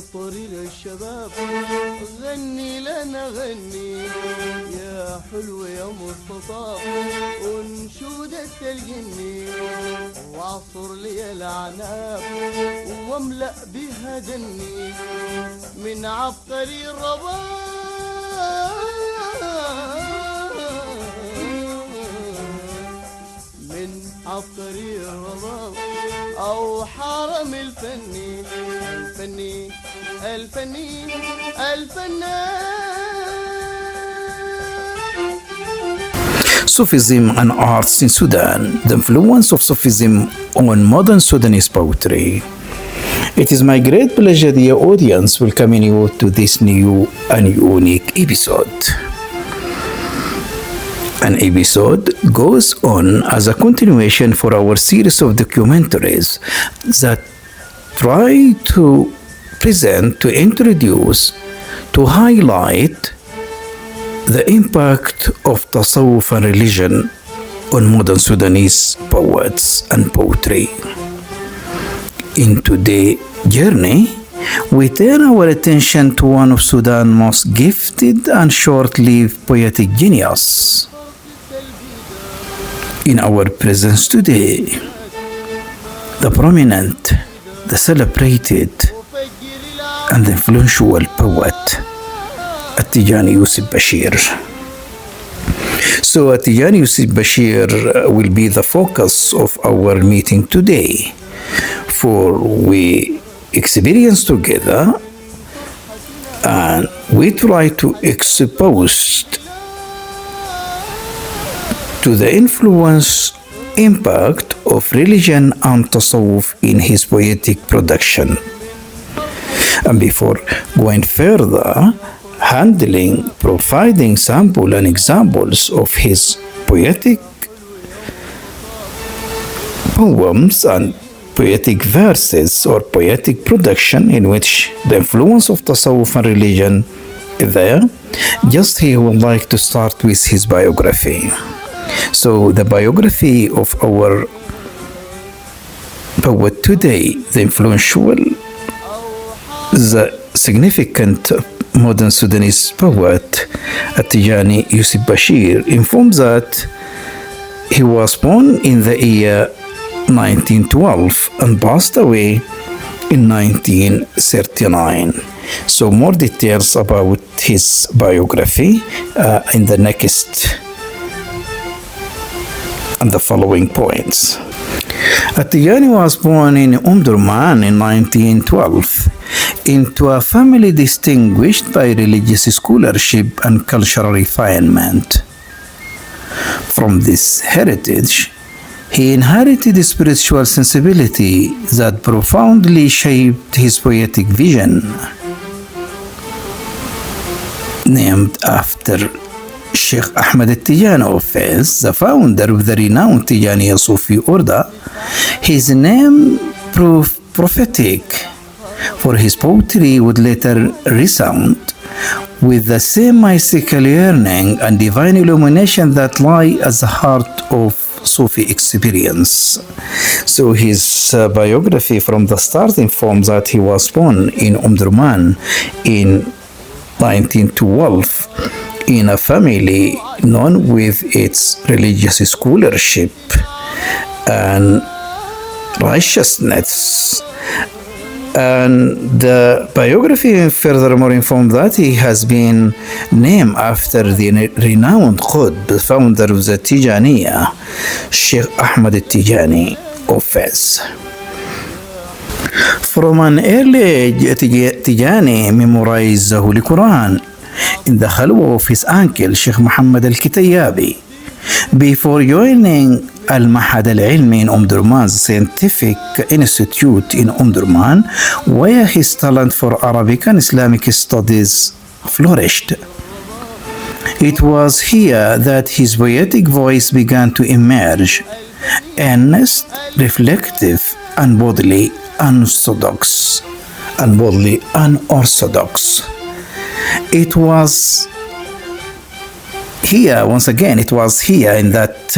عطري للشباب غني لنا غني يا حلو يا مستطاب وانشودك الجني واعصر لي العناب واملأ بها دني من عبقري الرباب من عبقري الرباب أو حرم الفني الفنان. Sufism and arts in Sudan, the influence of Sufism on modern Sudanese poetry. It is my great pleasure, dear audience, welcoming you to this new and unique episode. An episode goes on as a continuation for our series of documentaries that try to present, to introduce, to highlight the impact of Tasawwuf and religion on modern Sudanese poets and poetry. In today's journey, we turn our attention to one of Sudan's most gifted and short-lived poetic genius. In our presence today, the prominent, the celebrated, and the influential poet Al-Tijani Yousif Bashir. So Al-Tijani Yousif Bashir will be the focus of our meeting today, for we experience together and we try to expose to the influence, impact of religion and tasawwuf in his poetic production. And before going further, providing sample and examples of his poetic poems and poetic verses or poetic production in which the influence of tasawwuf and religion is there, just he would like to start with his biography. So the biography of our poet today, the influential, the significant modern Sudanese poet Al-Tijani Yousif Bashir, informs that he was born in the year 1912 and passed away in 1939. So more details about his biography in the next and the following points. Al-Tijani was born in Omdurman in 1912 into a family distinguished by religious scholarship and cultural refinement. From this heritage, he inherited a spiritual sensibility that profoundly shaped his poetic vision. Named after Sheikh Ahmed Al-Tijani of Fez, the founder of the renowned Tijani Sufi order, his name proved prophetic, for his poetry would later resound with the same mystical yearning and divine illumination that lie at the heart of Sufi experience. So his biography from the start informs that he was born in Omdurman in 1912 in a family known with its religious scholarship and righteousness. And the biography furthermore informed that he has been named after the renowned Qutb, the founder of the Tijaniya, Sheikh Ahmed Al-Tijani of Fez. From an early age, Tijani memorized the Holy Quran in the khalwa of his uncle, Sheikh Muhammad Al-Kitayabi, before joining Al-Mahad Al-Ilmi in Omdurman's Scientific Institute in Omdurman, where his talent for Arabic and Islamic studies flourished. It was here that his poetic voice began to emerge, earnest, reflective, and boldly unorthodox. It was here, once again, it was here in that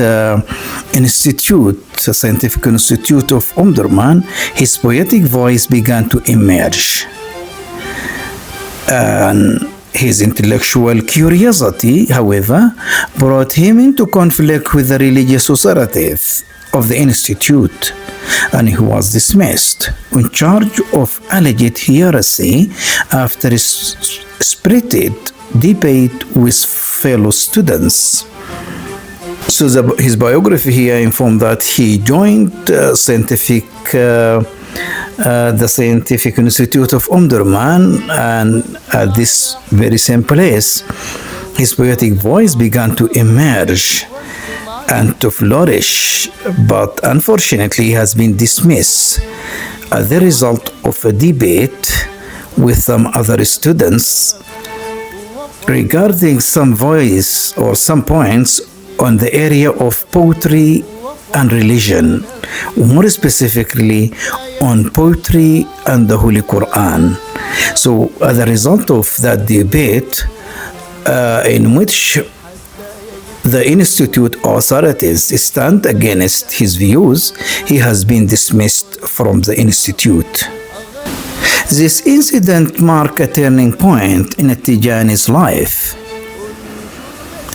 institute, the Scientific Institute of Omdurman, his poetic voice began to emerge. And his intellectual curiosity, however, brought him into conflict with the religious authorities of the institute, and he was dismissed on charge of alleged heresy after a spirited debate with fellow students. So his biography here informed that he joined the Scientific Institute of Omdurman, and at this very same place, his poetic voice began to emerge and to flourish, but unfortunately has been dismissed as the result of a debate with some other students regarding some voice or some points on the area of poetry and religion, more specifically on poetry and the Holy Quran. So as a result of that debate, in which the institute authorities stand against his views, he has been dismissed from the institute. This incident marked a turning point in Al-Tijani's life.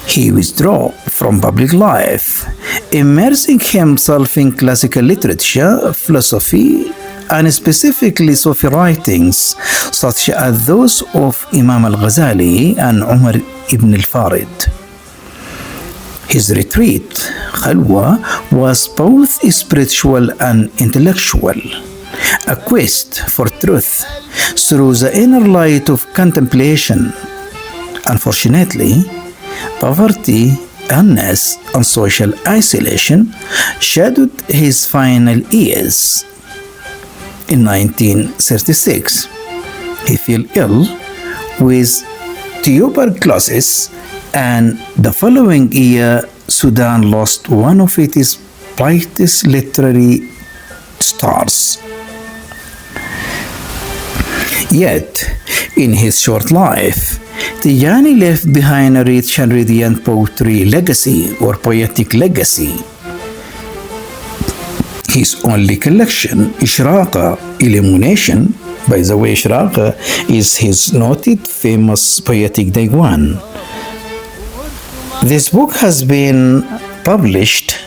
He withdrew from public life, immersing himself in classical literature, philosophy, and specifically Sufi writings such as those of Imam al-Ghazali and Umar ibn al-Farid. His retreat, Khalwa, was both spiritual and intellectual, a quest for truth through the inner light of contemplation. Unfortunately, poverty, illness, and social isolation shadowed his final years. In 1936, he fell ill with tuberculosis, and the following year, Sudan lost one of its brightest literary stars. Yet, in his short life, Tijani left behind a rich and radiant poetry legacy or poetic legacy. His only collection, Ishraqa, Illumination, by the way, Ishraqa is his noted famous poetic diwan. This book has been published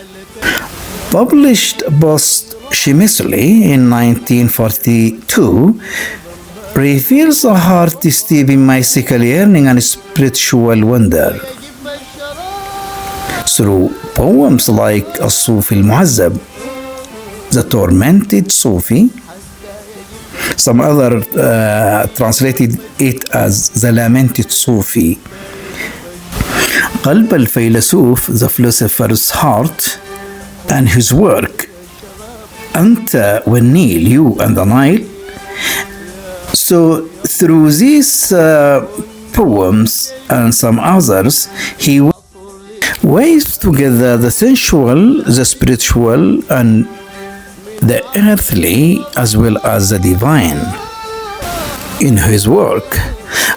posthumously in 1942, reveals a heart steeped in mystical yearning and spiritual wonder. Through poems like As-Sufi al-Mu'azzab, The Tormented Sufi, some other translated it as The Lamented Sufi, قلب الفيلسوف, The Philosopher's Heart, and his work أنت والنيل, You and the Nile. So through these poems and some others, he weaved together the sensual, the spiritual, and the earthly, as well as the divine. In his work,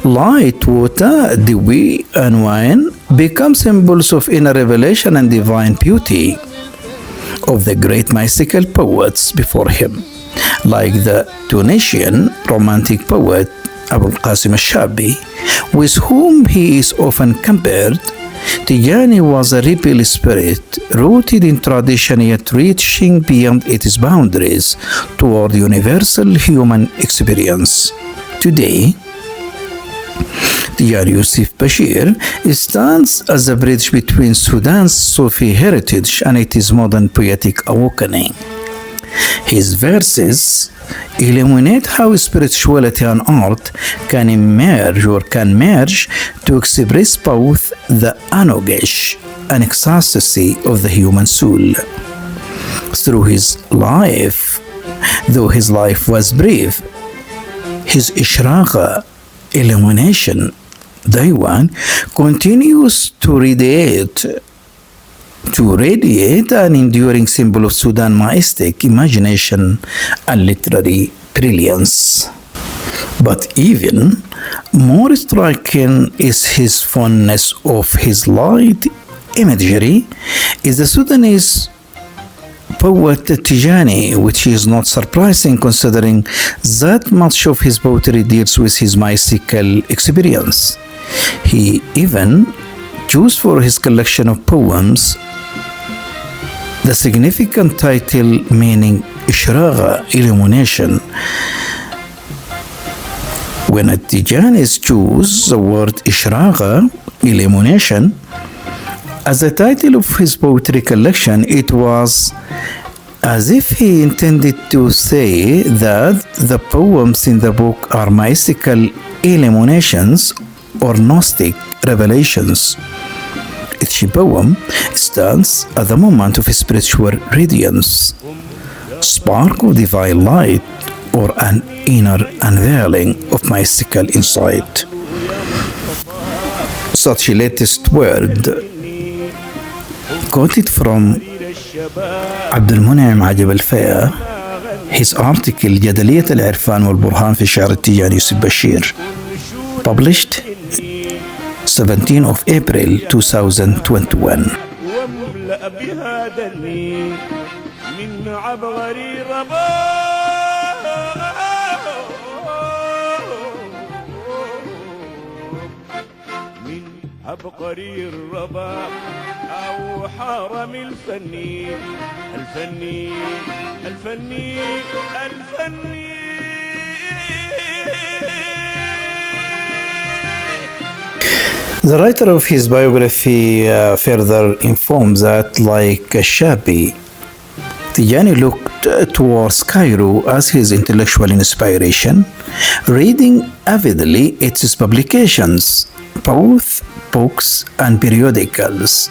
light, water, dewy, and wine become symbols of inner revelation and divine beauty of the great mystical poets before him, like the Tunisian romantic poet Abu al-Qasim al-Shabi, with whom he is often compared. Tijani was a rebel spirit rooted in tradition yet reaching beyond its boundaries toward universal human experience. Today, Tijani Yousif Bashir stands as a bridge between Sudan's Sufi heritage and its modern poetic awakening. His verses illuminate how spirituality and art can merge to express both the anguish and ecstasy of the human soul. Through his life, though his life was brief, his Ishraqa, illumination, Diwan, continues to radiate an enduring symbol of Sudan's majestic imagination and literary brilliance. But even more striking is his fondness of his light imagery is the Sudanese poet Tijani, which is not surprising considering that much of his poetry deals with his mystical experience. He even chose for his collection of poems the significant title meaning إشراقة, illumination. When Al-Tijanis choose the word إشراقة, illumination, as the title of his poetry collection, it was as if he intended to say that the poems in the book are mystical illuminations or Gnostic revelations. Each poem stands at the moment of spiritual radiance, spark of divine light, or an inner unveiling of mystical insight. Such a latest word quoted from عبد المنعم عجب الفيا, his article جدلية العرفان والبرهان في شعر التجاني يوسف بشير, published 17 of April 2021. واملأ بها دمي من عبغري عبقري الرباب أو حرم الفني الفني الفني الفني. The writer of his biography further informs that, like Shabi, Tijani looked towards Cairo as his intellectual inspiration, reading avidly its publications, both books and periodicals,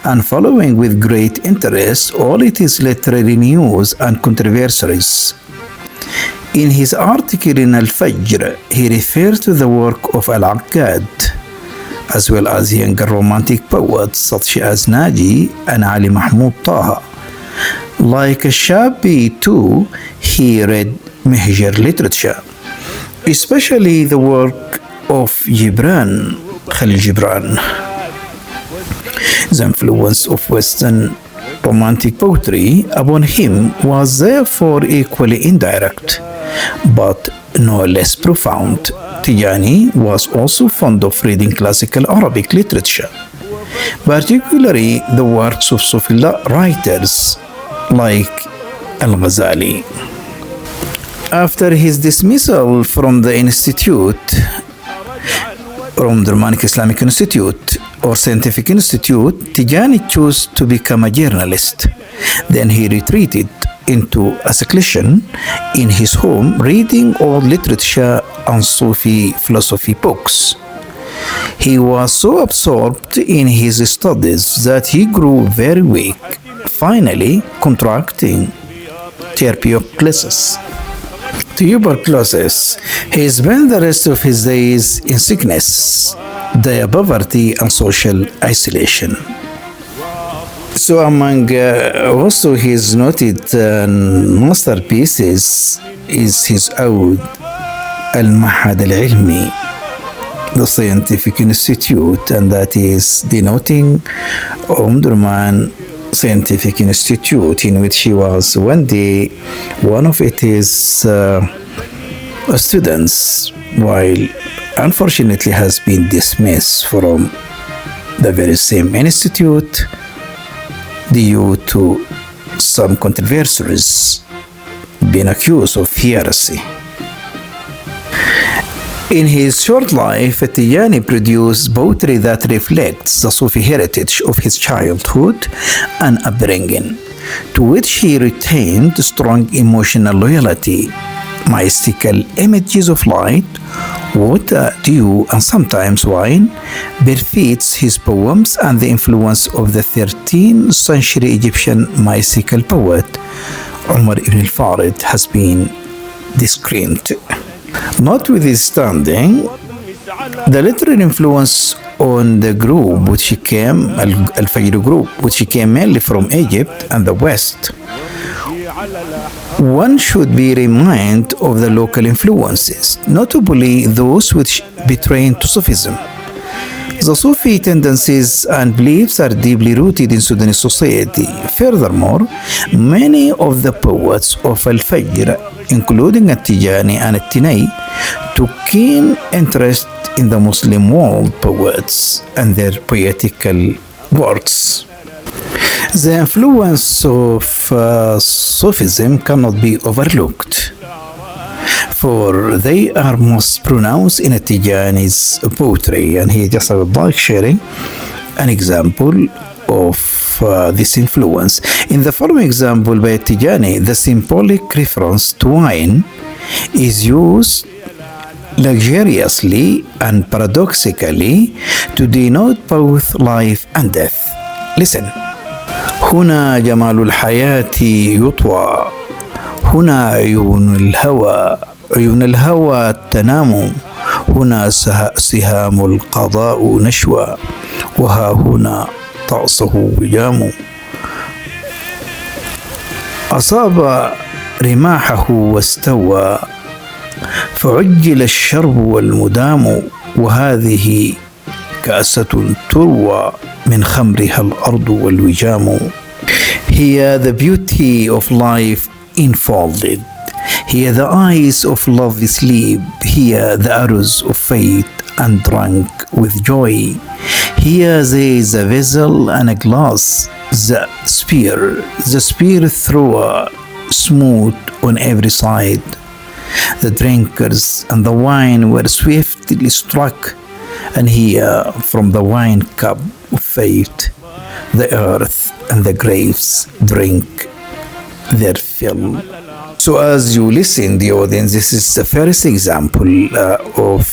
and following with great interest all its literary news and controversies. In his article in Al-Fajr, he referred to the work of Al-Aqqad, as well as younger romantic poets such as Naji and Ali Mahmoud Taha. Like Shabi too, he read Mihjar literature, especially the work of Gibran, Khalil Gibran. The influence of Western romantic poetry upon him was therefore equally indirect, but no less profound. Tijani was also fond of reading classical Arabic literature, particularly the works of Sufi writers like Al-Ghazali. After his dismissal from the institute, from the Romanic Islamic Institute or Scientific Institute, Tijani chose to become a journalist. Then he retreated into a seclusion in his home, reading old literature and Sufi philosophy books. He was so absorbed in his studies that he grew very weak, finally contracting tuberculosis. He spent the rest of his days in sickness, dire poverty, and social isolation. So among also his noted masterpieces is his ode Al-Mahad Al-Ilmi, the Scientific Institute, and that is denoting Omdurman Scientific Institute, in which he was one day one of its students, while unfortunately has been dismissed from the very same institute due to some controversies, being accused of heresy. In his short life, Tijani produced poetry that reflects the Sufi heritage of his childhood and upbringing, to which he retained strong emotional loyalty, mystical images of light, water, dew, and sometimes wine befits his poems, and the influence of the 13th century Egyptian mystical poet Umar ibn al-Farid has been described. Notwithstanding the literary influence on the group, which came Al-Fajr group, which came mainly from Egypt and the West, one should be reminded of the local influences, notably those which betray to Sufism. The Sufi tendencies and beliefs are deeply rooted in Sudanese society. Furthermore, many of the poets of Al-Fajr, including Al-Tijani and Al-Tinai, took keen interest in the Muslim world poets and their poetical works. The influence of Sufism cannot be overlooked, for they are most pronounced in Al-Tijani's poetry, and here just I would like sharing an example of this influence. In the following example by Al-Tijani, the symbolic reference to wine is used luxuriously and paradoxically to denote both life and death. Listen. هنا جمال الحياة يطوى، هنا عيون الهوى تنام، هنا سهام القضاء نشوى، وها هنا طأسه وجام. أصاب رماحه واستوى، فعجل الشرب والمدام، وهذه كأسة تروى من خمرها الأرض والوجام. Here the beauty of life enfolded, here the eyes of love sleep, here the arrows of fate and drunk with joy. Here there is a vessel and a glass, the spear thrower, smooth on every side. The drinkers and the wine were swiftly struck, and here from the wine cup of fate, the earth and the graves drink their fill. So as you listen, the audience, this is the first example of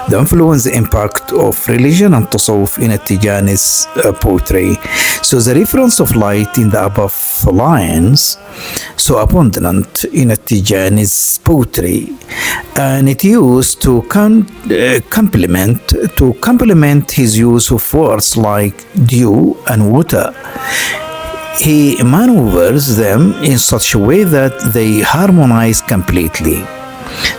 the influence, the impact of religion and tasawwuf in Al-Tijani's poetry. So the reference of light in the above lines, so abundant in Al-Tijani's poetry, and it used to complement his use of words like dew and water. He maneuvers them in such a way that they harmonize completely.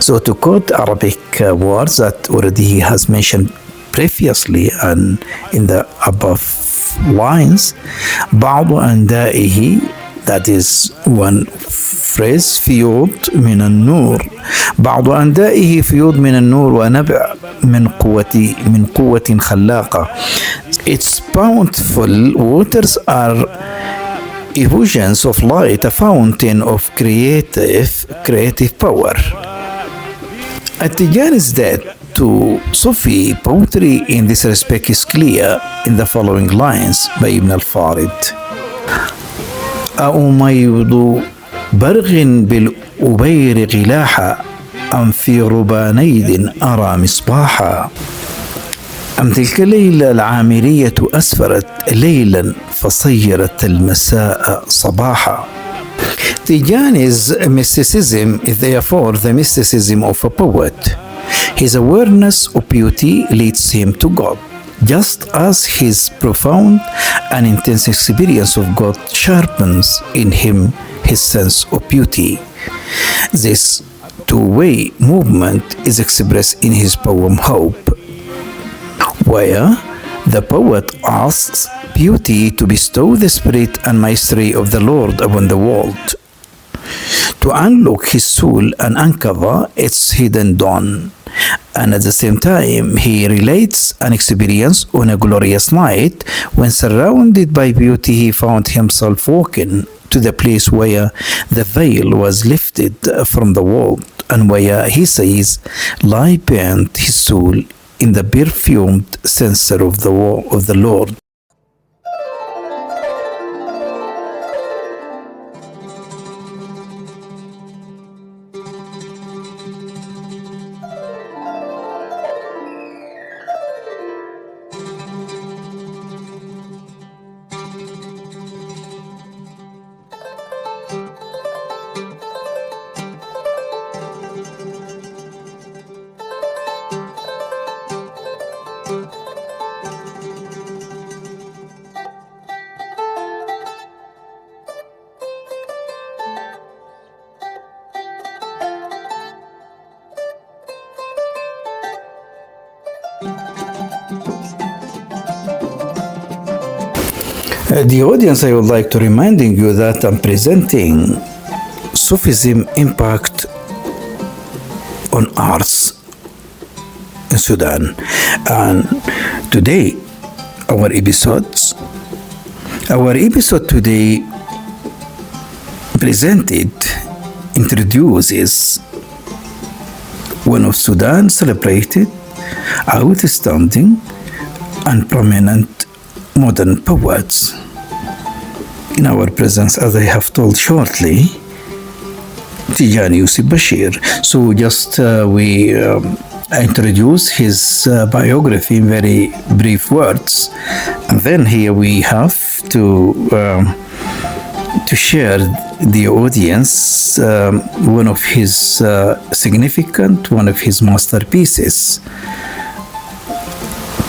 So to quote Arabic words that already he has mentioned previously and in the above lines, بعض أندائه, that is one phrase, فيوض من النور، بعض أندائه فيوض من النور ونبع من قوة خلاقة. Its bountiful waters are effusions of light, a fountain of creative power. Al-Tijani's debt to Sufi poetry in this respect is clear in the following lines by Ibn al-Farid. أأميض برغ بالأبير غلاحا، أم في ربانيد أرى مصباحا. أم تلك الليلة العامرية أسفرت ليلا فصيرت المساء صباحا. Tijani's mysticism is therefore the mysticism of a poet. His awareness of beauty leads him to God, just as his profound and intense experience of God sharpens in him his sense of beauty. This two-way movement is expressed in his poem Hope, where the poet asks beauty to bestow the spirit and mastery of the Lord upon the world, to unlock his soul and uncover its hidden dawn. And at the same time, he relates an experience on a glorious night when, surrounded by beauty, he found himself walking to the place where the veil was lifted from the world, and where he says, lie bent his soul in the perfumed censer of the Lord. The audience, I would like to reminding you that I'm presenting Sufism impact on arts in Sudan. And today, our episode today introduces one of Sudan's celebrated, outstanding, and prominent modern poets. In our presence, as I have told shortly, Al-Tijani Yousif Bashir. So just we introduce his biography in very brief words, and then here we have to share the audience one of his one of his masterpieces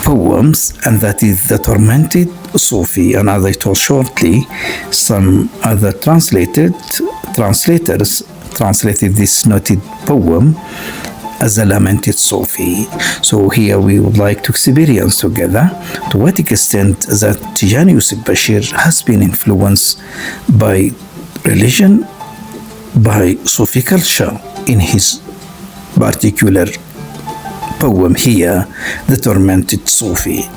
poems, and that is The Tormented Sufi. And as I told shortly, some other translators translated this noted poem as a lamented Sufi. So here we would like to experience together to what extent that Al-Tijani Yousif Bashir has been influenced by religion, by Sufi culture in his particular poem here, The Tormented Sufi.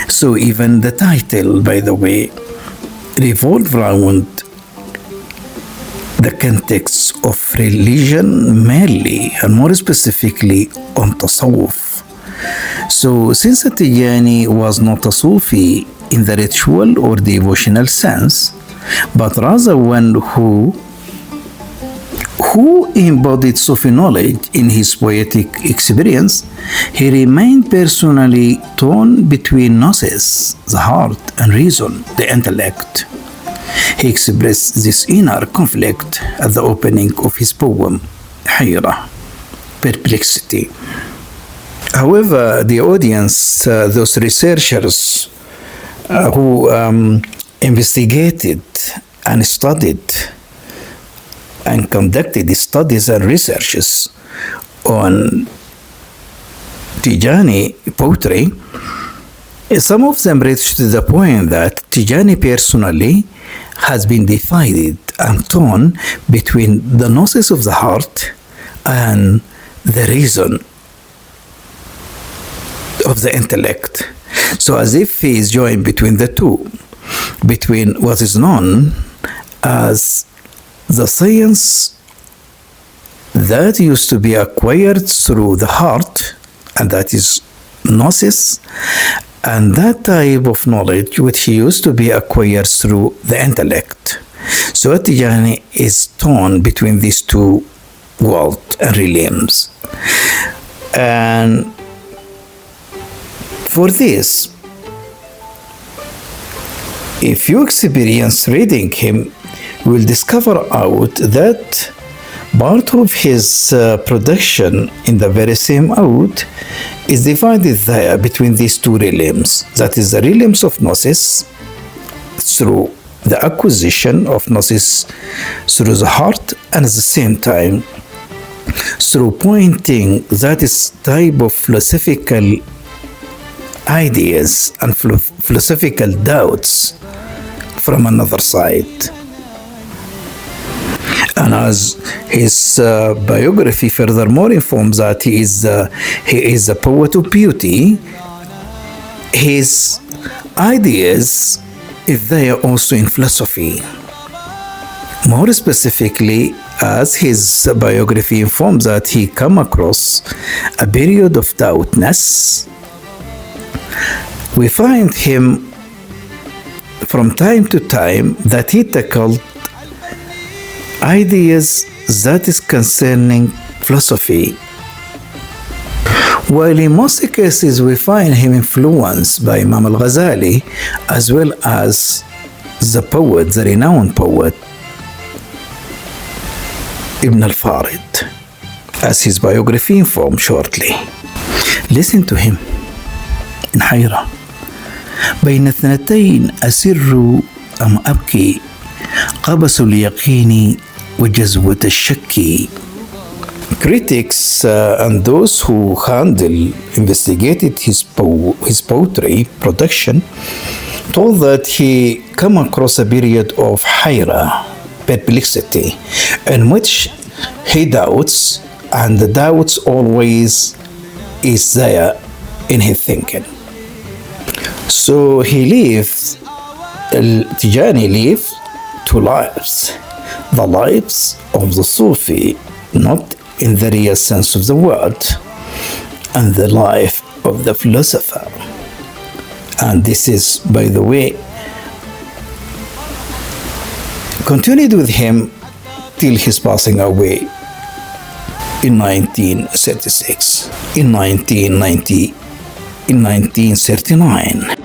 So even the title, by the way, revolves around the context of religion mainly, and more specifically on tasawwuf. So since Al-Tijani was not a Sufi in the ritual or devotional sense, but rather one who embodied Sufi knowledge in his poetic experience, he remained personally torn between gnosis, the heart, and reason, the intellect. He expressed this inner conflict at the opening of his poem, Hayra, perplexity. However, the audience, those researchers who investigated and studied and conducted studies and researches on Tijani poetry, some of them reached the point that Tijani personally has been divided and torn between the gnosis of the heart and the reason of the intellect. So as if he is joined between the two, between what is known as the science that used to be acquired through the heart, and that is gnosis, and that type of knowledge which used to be acquired through the intellect. So Al-Tijani is torn between these two worlds and realms. And for this, if you experience reading him, you will discover out that part of his production in the very same out is divided there between these two realms. That is the realms of gnosis, through the acquisition of gnosis through the heart, and at the same time through pointing that is type of philosophical ideas and philosophical doubts from another side. And as his biography furthermore informs that he is a poet of beauty, his ideas is there also in philosophy. More specifically, as his biography informs that he come across a period of doubtness, we find him from time to time that he tackled ideas that is concerning philosophy. While in most cases we find him influenced by Imam al-Ghazali as well as the renowned poet Ibn al-Farid, as his biography informed shortly. Listen to him in Hayra. بين اثنتين أسر أم أبكي قبس اليقين وجزوة الشك. Critics and those who investigated his poetry production told that he come across a period of hayra, perplexity, in which he doubts, and the doubts always is there in his thinking. So he lived, Al-Tijani lived two lives. The lives of the Sufi, not in the real sense of the word, and the life of the philosopher. And this is, by the way, continued with him till his passing away in 1936, in 1990, in 1939.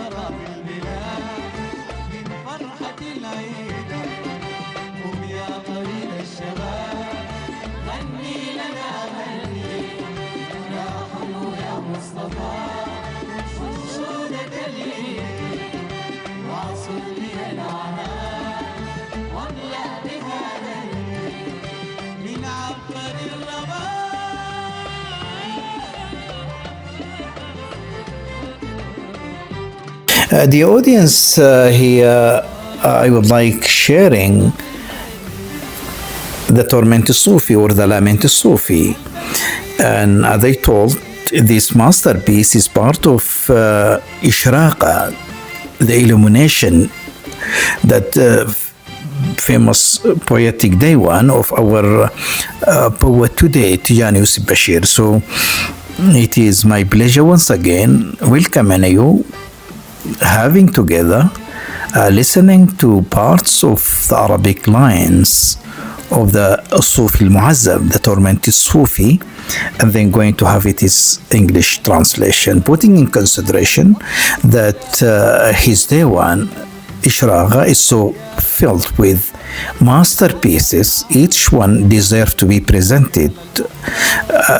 The audience here, I would like sharing the Torment Sufi or the Lament Sufi. And as I told, this masterpiece is part of Ishraqa, the illumination, that famous poetic day one of our poet today, Al-Tijani Yousif Bashir. So it is my pleasure once again welcoming you, having together, listening to parts of the Arabic lines of the Sufi al-Mu'azzab, the Tormented Sufi, and then going to have its English translation, putting in consideration that his Dewan, Ishraqa, is so filled with masterpieces, each one deserves to be presented.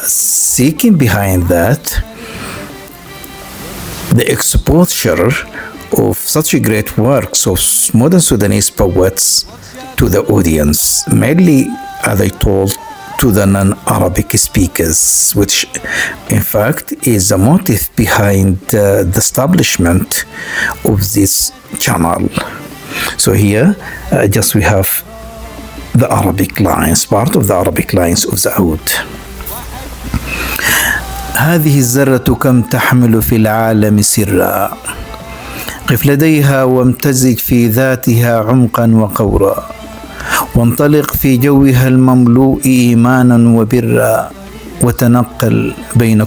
Seeking behind that, the exposure of such great works of modern Sudanese poets to the audience, mainly, as I told, to the non-Arabic speakers, which in fact is the motive behind the establishment of this channel. So here, just we have the Arabic lines, part of the Arabic lines of the Oud. هذه الذرة كم تحمل في العالم سرا، قف لديها وامتزج في ذاتها عمقا وقورا، وانطلق في جوها المملوء إيمانا وبرا، وتنقل بين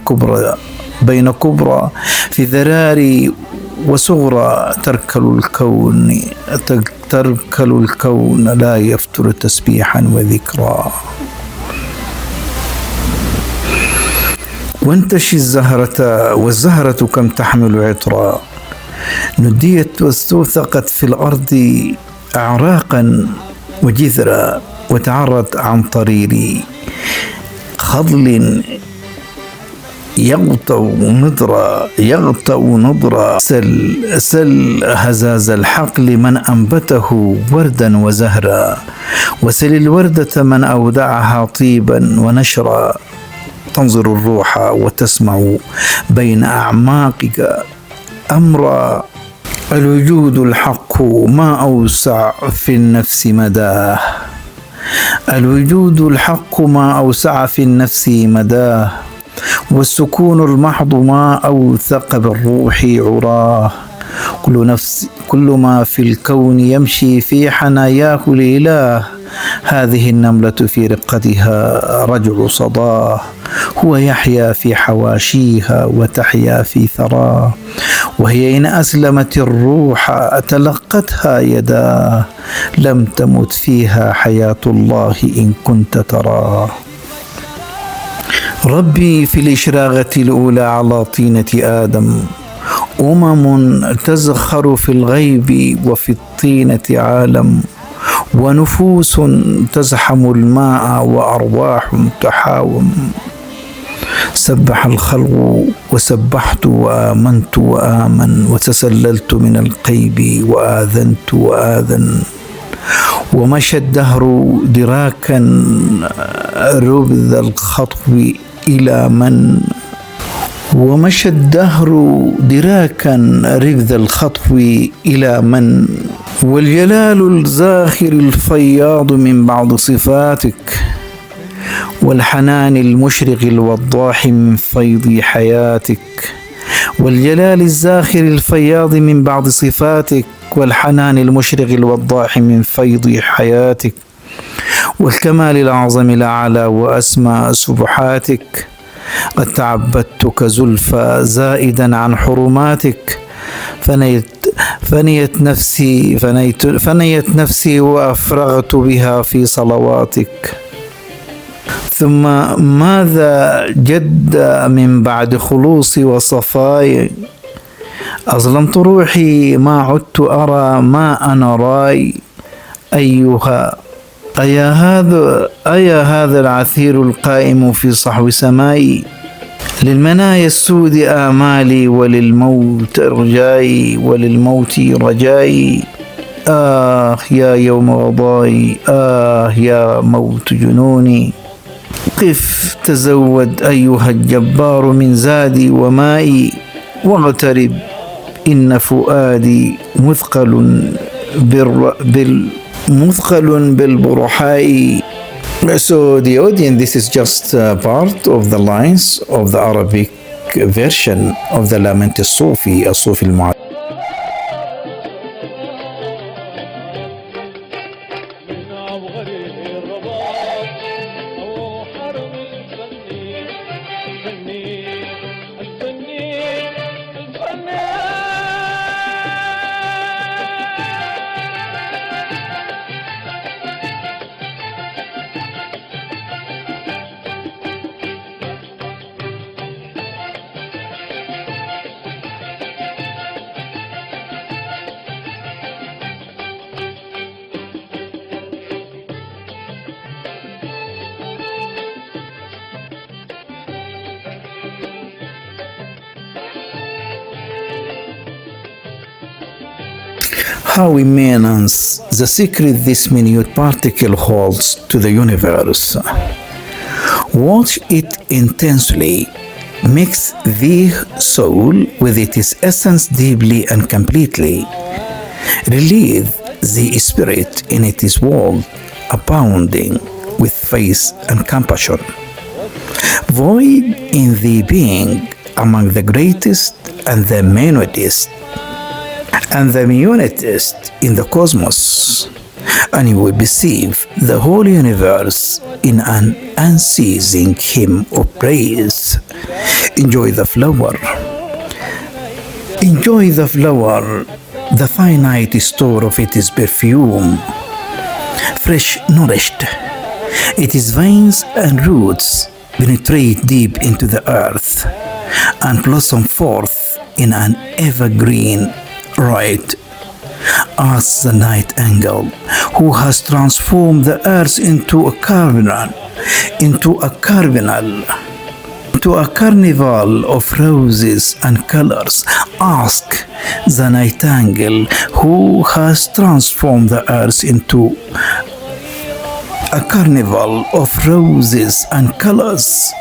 كبرى في ذراري وصغرى، تركل الكون لا يفتر تسبيحا وذكرا. وانتشي الزهرة والزهرة كم تحمل عطرا، نديت واستوثقت في الأرض أعراقا وجذرا، وتعرت عن طرير خضل يغطو نضرا، سل هزاز الحقل من أنبته وردا وزهرا، وسل الوردة من أودعها طيبا ونشرا، تنظر الروح وتسمع بين أعماقك أمرا، الوجود الحق ما أوسع في النفس مداه، الوجود الحق ما أوسع في النفس مداه، والسكون المحض ما أوثق بالروح عراه، كل ما في الكون يمشي في حناياه الإله، هذه النملة في رقتها رجع صداه، هو يحيا في حواشيها وتحيا في ثراه، وهي إن أسلمت الروح تلقتها يداه، لم تمت فيها حياة الله إن كنت تراه. ربي في الإشراقة الأولى على طينة آدم، تزخر في الغيب وفي الطينة عالم، ونفوس تزحم الماء وأرواح تحاوم، سبح الخلق وسبحت وآمنت وآمن، وتسللت من القيب وآذنت وآذن، ومشى الدهر دراكا ربذ الخطو إلى من، ومشى الدهر دراكا رفذ الخطو إلى من، والجلال الزاخر الفياض من بعض صفاتك، والحنان المشرق الوضاح من فيض حياتك، والجلال الزاخر الفياض من بعض صفاتك، والحنان المشرق الوضاح من فيض حياتك، والكمال الأعظم الأعلى وأسمى سبحاتك. قد تعبدتك زلفى زائدا عن حرماتك، فنيت نفسي وأفرغت بها في صلواتك. ثم ماذا جد من بعد خلوصي وصفاي؟ أظلمت روحي ما عدت أرى ما أنا راي. أيا هذا العثير القائم في صحو سمائي، للمنايا السود آمالي وللموت رجائي، وللموت رجائي. يا يوم وضائي، يا موت جنوني. قف تزود أيها الجبار من زادي ومائي، واغترب إن فؤادي مثقل بالبرحاء. So the audience, this is just part of the lines of the Arabic version of the Lament الصوفي المعلق. How immense the secret this minute particle holds to the universe. Watch it intensely. Mix the soul with its essence deeply and completely. Relieve the spirit in its world, abounding with faith and compassion. Void in the being among the greatest and the minutest and the unitest in the cosmos, and you will perceive the whole universe in an unceasing hymn of praise. Enjoy the flower. Enjoy the flower, the finite store of its perfume, fresh nourished. Its veins and roots penetrate deep into the earth and blossom forth in an evergreen right. Ask the nightingale who has transformed the earth into a carnival of roses and colors. Ask the nightingale who has transformed the earth into a carnival of roses and colors,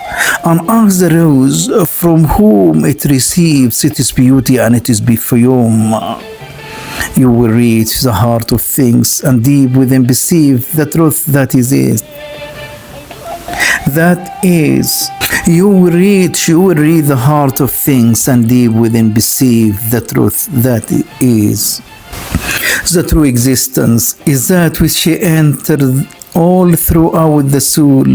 and ask the rose from whom it receives its beauty and its perfume. You will reach the heart of things and deep within perceive the truth that is it. You will read the heart of things and deep within perceive the truth that it is. The true existence is that which entered all throughout the soul,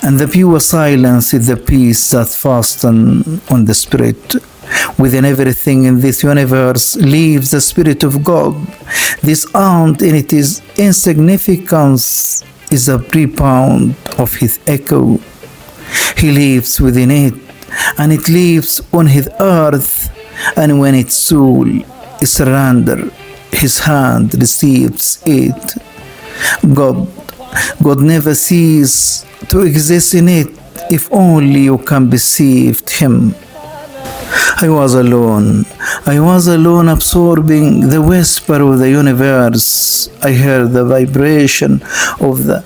and the pure silence is the peace that fastens on the spirit. Within everything in this universe lives the Spirit of God. This aunt in its insignificance is a pre-pound of his echo. He lives within it, and it lives on his earth, and when its soul is surrendered, his hand receives it. God never ceases to exist in it if only you can perceive him. I was alone absorbing the whisper of the universe. I heard the vibration of the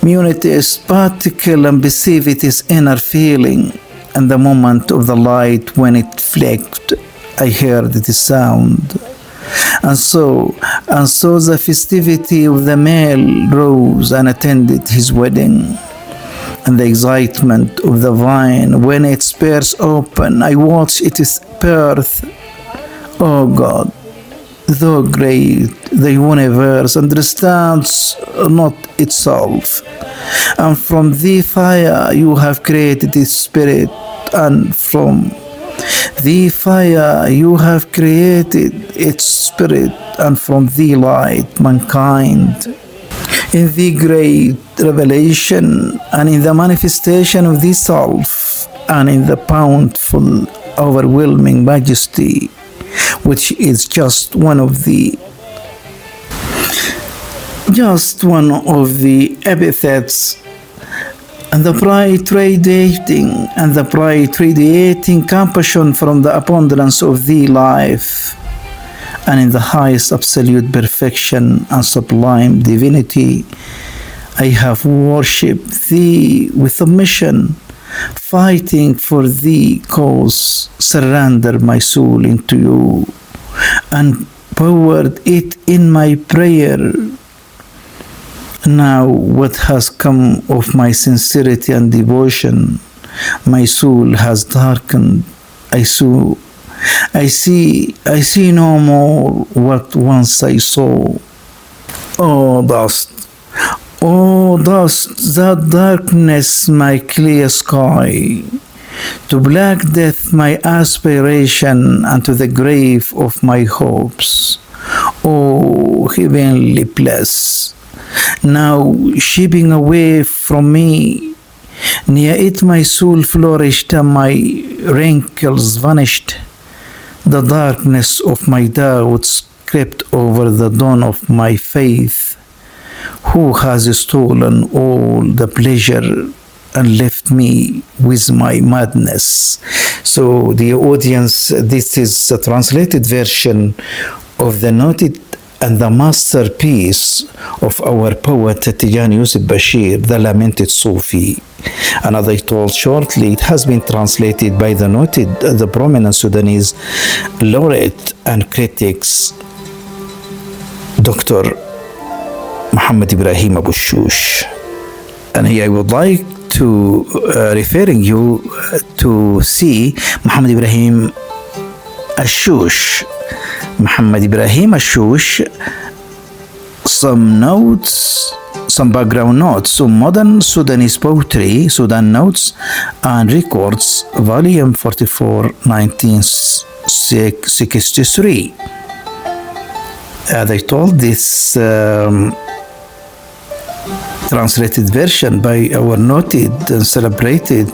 minutest particle and perceived its inner feeling. and the moment of the light when it flicked, I heard its sound. And so the festivity of the male rose and attended his wedding. And the excitement of the vine when its spurs open, I watched its birth. O God, though great, the universe understands not itself. And from the fire you have created its spirit, and from the fire you have created its spirit, and from the light mankind. In the great revelation and in the manifestation of the self, and in the bountiful, overwhelming majesty, which is just one of the epithets, and the bright radiating compassion from the abundance of the life, and in the highest absolute perfection and sublime divinity, I have worshipped thee with submission, fighting for thee cause, surrender my soul into you, and poured it in my prayer. Now what has come of my sincerity and devotion? My soul has darkened. I see no more what once I saw. Oh dust, that darkness my clear sky, to black death my aspiration, and to the grave of my hopes. Oh heavenly bliss, now shipping away from me, near it my soul flourished and my wrinkles vanished. The darkness of my doubts crept over the dawn of my faith. Who has stolen all the pleasure and left me with my madness? So, dear audience, this is a translated version of the noted and the masterpiece of our poet Al-Tijani Yousif Bashir, the lamented Sufi. And as I told shortly, it has been translated by the noted, the prominent Sudanese laureate and critics, Dr. Muhammad Ibrahim Abu Shush. And here I would like to referring you to see Muhammad Ibrahim Ashush. Muhammad Ibrahim Ashush, some background notes on modern Sudanese poetry, Sudan Notes and Records, Volume 44, 1963. As I told, this translated version by our noted and celebrated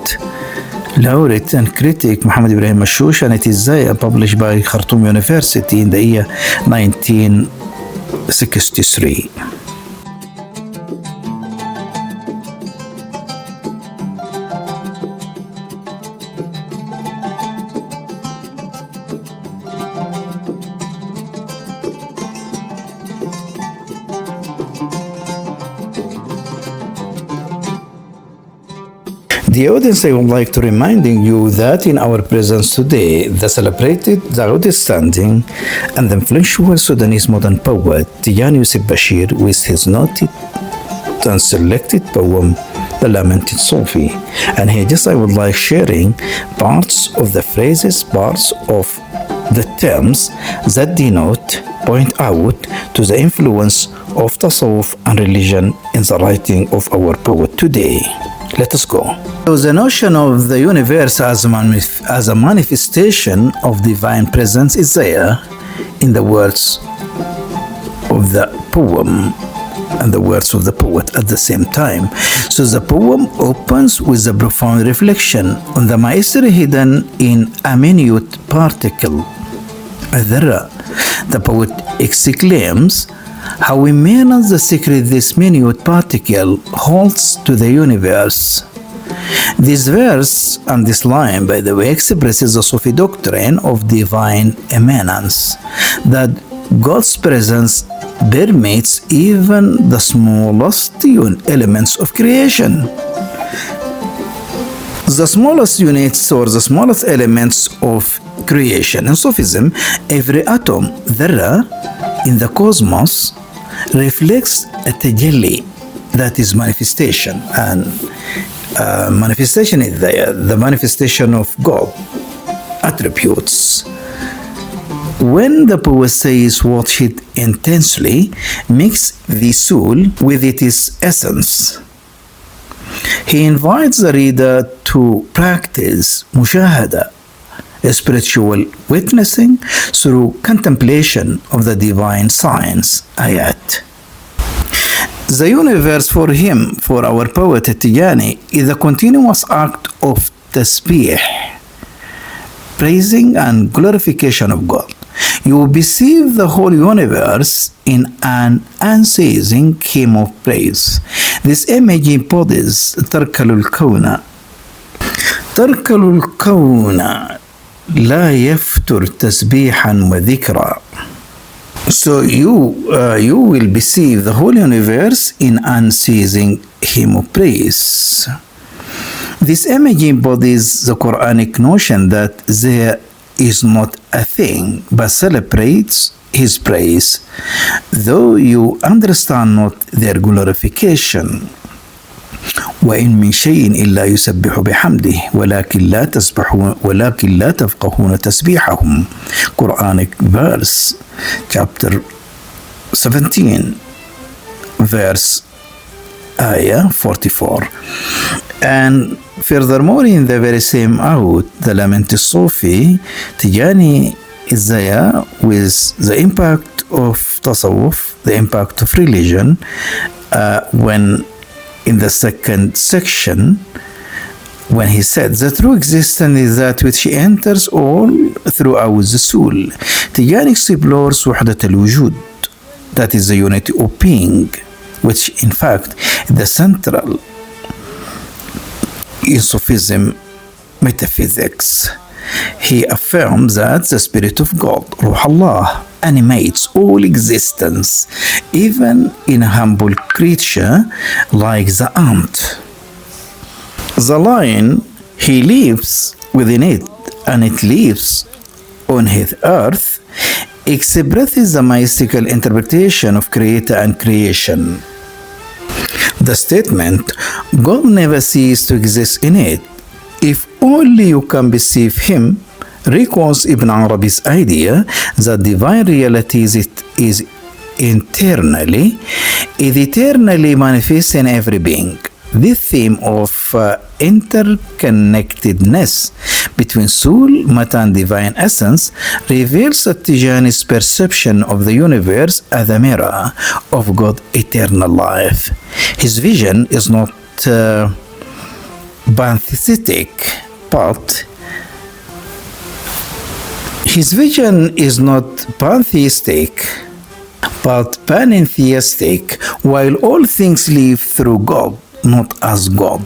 laureate and critic Muhammad Ibrahim Ashush, and it is published by Khartoum University in the year 1963. The audience, I would like to reminding you that in our presence today, the celebrated, the outstanding, and influential Sudanese modern poet Al-Tijani Yousif Bashir, with his noted and selected poem, The Lamented Sufi. And here just I would like sharing parts of the phrases, parts of the terms that denote, point out to the influence of tasawwuf and religion in the writing of our poet today. Let us go. So the notion of the universe as a manifestation of divine presence is there in the words of the poem and the words of the poet at the same time. So the poem opens with a profound reflection on the mystery hidden in a minute particle, الذرة. The poet exclaims how immense the secret this minute particle holds to the universe. This verse and this line, by the way, expresses the Sufi doctrine of divine immanence, that God's presence permeates even the smallest elements of creation. the smallest units or the smallest elements of creation. In Sufism, every atom, ذرة, in the cosmos reflects a tajalli, that is manifestation, and manifestation is the manifestation of God attributes. When the poet says watch it intensely, mix the soul with its essence. He invites the reader to practice mushahada, spiritual witnessing through contemplation of the divine signs, ayat. The universe for him, for our poet Al-Tijani, is a continuous act of tasbih, praising and glorification of God. You perceive the whole universe in an unceasing hymn of praise. This image embodies تركل الكون لا يفتر تسبيحا وذكرا. So you will perceive the whole universe in unceasing hymn of praise. This image embodies the Quranic notion that there is not a thing but celebrates his praise, though you understand not their glorification. وإن من شيء إلا يسبح بحمده ولكن لا تفقهون تسبيحهم. Quranic verse, chapter 17, verse ayah 44. And furthermore, in the very same out, the Lament Sufi, Tijani is there with the impact of tasawwuf, the impact of religion, when in the second section, when he said, the true existence is that which enters all throughout the soul. Tijani explores وحدة الوجود, that is the unity of being, which in fact is the central in Sufism metaphysics. He affirms that the spirit of God, Ruh Allah, animates all existence, even in a humble creature like the ant. The lion, he lives within it, and it lives on his earth, expresses the mystical interpretation of creator and creation. The statement, God never ceases to exist in it, if only you can perceive him, recalls Ibn Arabi's idea that divine reality is eternally manifest in every being. This theme of interconnectedness between soul, matter, and divine essence reveals Al-Tijani's perception of the universe as a mirror of God's eternal life. His vision is not pantheistic, but panentheistic, while all things live through God, not as God.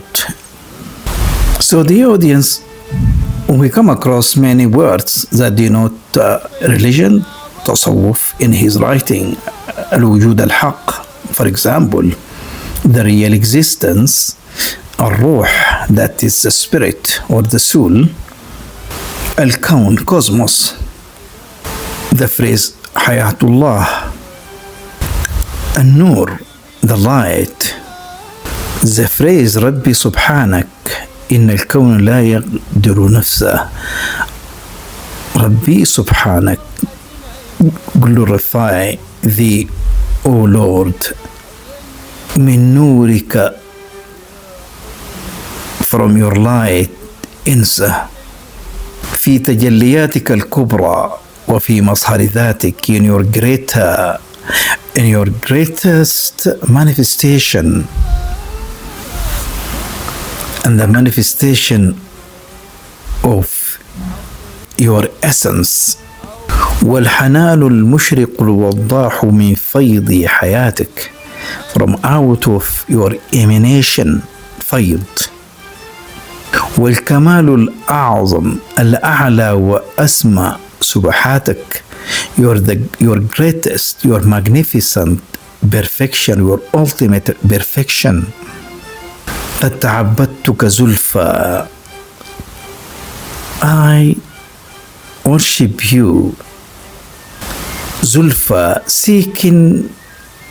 So the audience, we come across many words that denote religion, tasawwuf in his writing. Al-wujud al-haq, for example, the real existence, al-ruh, that is the spirit or the soul, al-kawn, cosmos, the phrase hayatullah, al-nur, the light, the phrase ربي سبحانك إن الكون لا يقدر نفسه. ربي سبحانك, glorify thee, O Lord, من نورك, from your light, انسه, في تجلياتك الكبرى وفي مظهر ذاتك, in your greatest manifestation, and the manifestation of your essence. والحنان المشرق الوضاح من فيض حياتك, from out of your emanation, فيض. والكمال الأعظم الأعلى وأسمى سبحاتك, your greatest, your magnificent perfection, your ultimate perfection. قد تعبدتك زلفى I worship you, Zulfa, seeking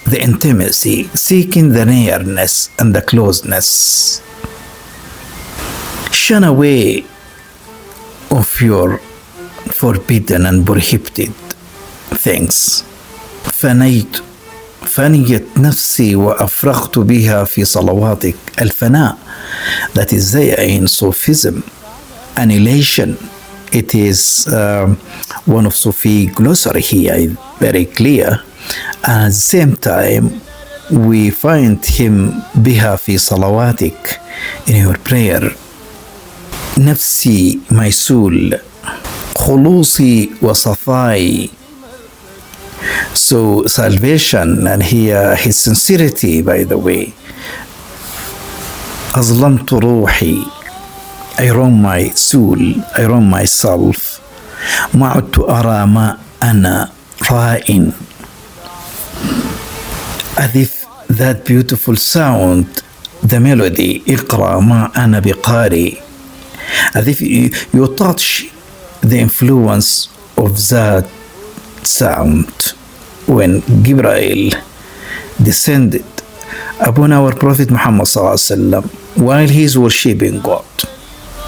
the intimacy, seeking the nearness and the closeness. Shun away of your forbidden and prohibited things. فنيت نفسي وأفرغت بها في صلواتك. الفناء, that is there in Sufism. Annihilation, it is one of Sufi glossary here, very clear. And at the same time, we find him بها في صلواتك, in your prayer. نفسي, my soul, خلوصي وصفاي. So salvation, and here his sincerity, by the way. أظلمت روحي, I wrong my soul, I wrong myself. ما عدت أرى ما أنا رائن. As if that beautiful sound, the melody, اقرأ ما أنا بقارئ. As if you touch the influence of that sound when Gabriel descended upon our Prophet Muhammad SAW while he is worshipping God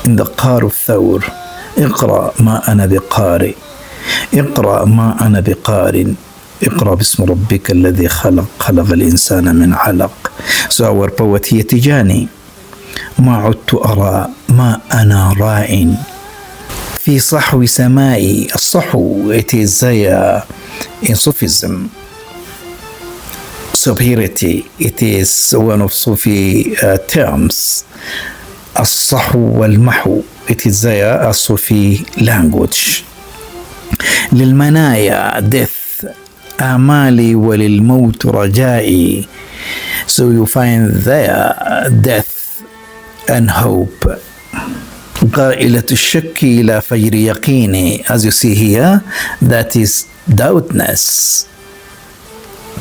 in the car of Thawr. اقرأ ما أنا بقارئ, اقرأ ما أنا بقارئ, اقرأ باسم ربك الذي خلق الإنسان من علق. So our poet here Tijani, ما عدت أرى ما أنا رائن في صحو سمائي. الصحو, it is in Sufism, superiority, it is one of Sufi terms. الصحو والمحو, it is a Sufi language. للمنايا, death, آمالي وللموت رجائي. So you find there death and hope. قائلة الشك إلى فجر يقيني, as you see here, that is doubtness,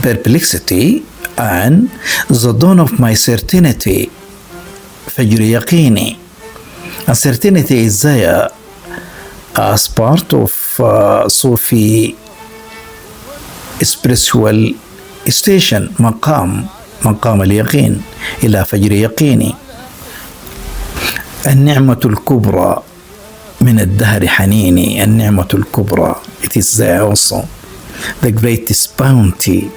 perplexity, and the dawn of my certainty, فجر يقيني. Uncertainty is there as part of Sufi spiritual station, مقام اليقين, إلى فجر يقيني. النعمة الكبرى من الدهر حنيني. النعمة الكبرى, it is there also, the greatest bounty.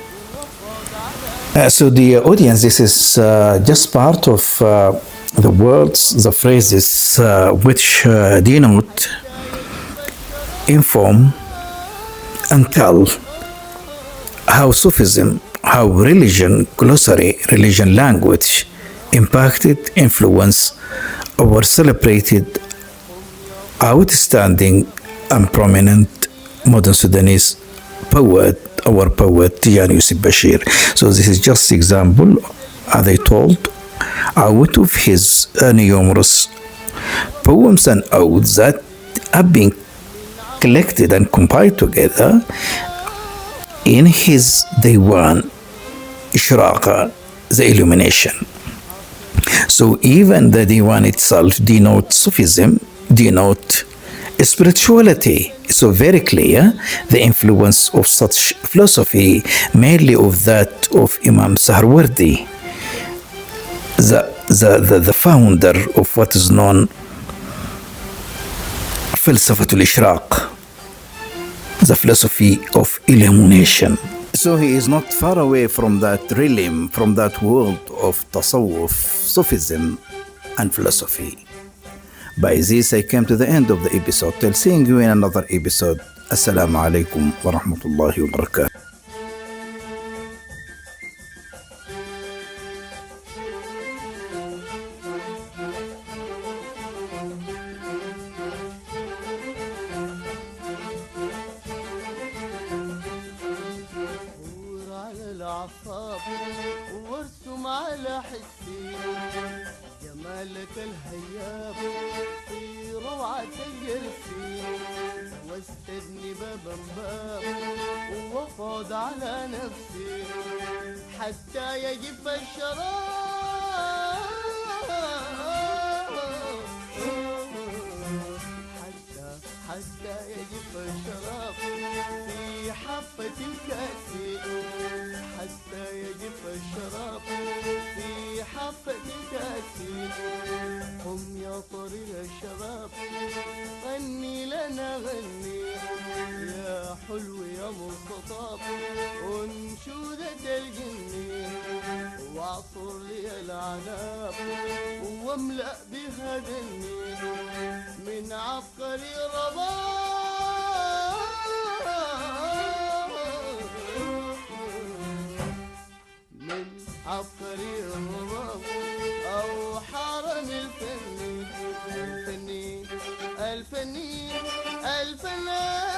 So the audience, this is just part of the words, the phrases which denote, inform, and tell how Sufism, how religion, glossary, religion language impacted, influenced our celebrated, outstanding, and prominent modern Sudanese poet, our poet Tijani Yousif Bashir. So this is just example, as I told, out of his numerous poems and odes that have been collected and compiled together in his Diwan Ishraqa, the illumination. So even the Diwan itself denotes Sufism, denote spirituality. So very clear the influence of such philosophy, mainly of that of Imam Saharwardi, the founder of what is known Falsafatul Ishraq, the philosophy of illumination. So he is not far away from that realm, from that world of Tasawwuf, Sufism, and philosophy. By this, I came to the end of the episode. Till seeing you in another episode. Assalamu alaikum wa rahmatullahi wa barakatuh. وارسم على حسي جمالك الهياب في روعة الجرسي واستدني بابا باب وافض على نفسي حتى يجف الشراب الشباب غني لنا غني يا حلو يا مستطاب وانشودة الجني واعصر لي العناب واملأ بها دني من عبقري رباب من عبقري الرباب أو حرم الفني الفني الفني الفنان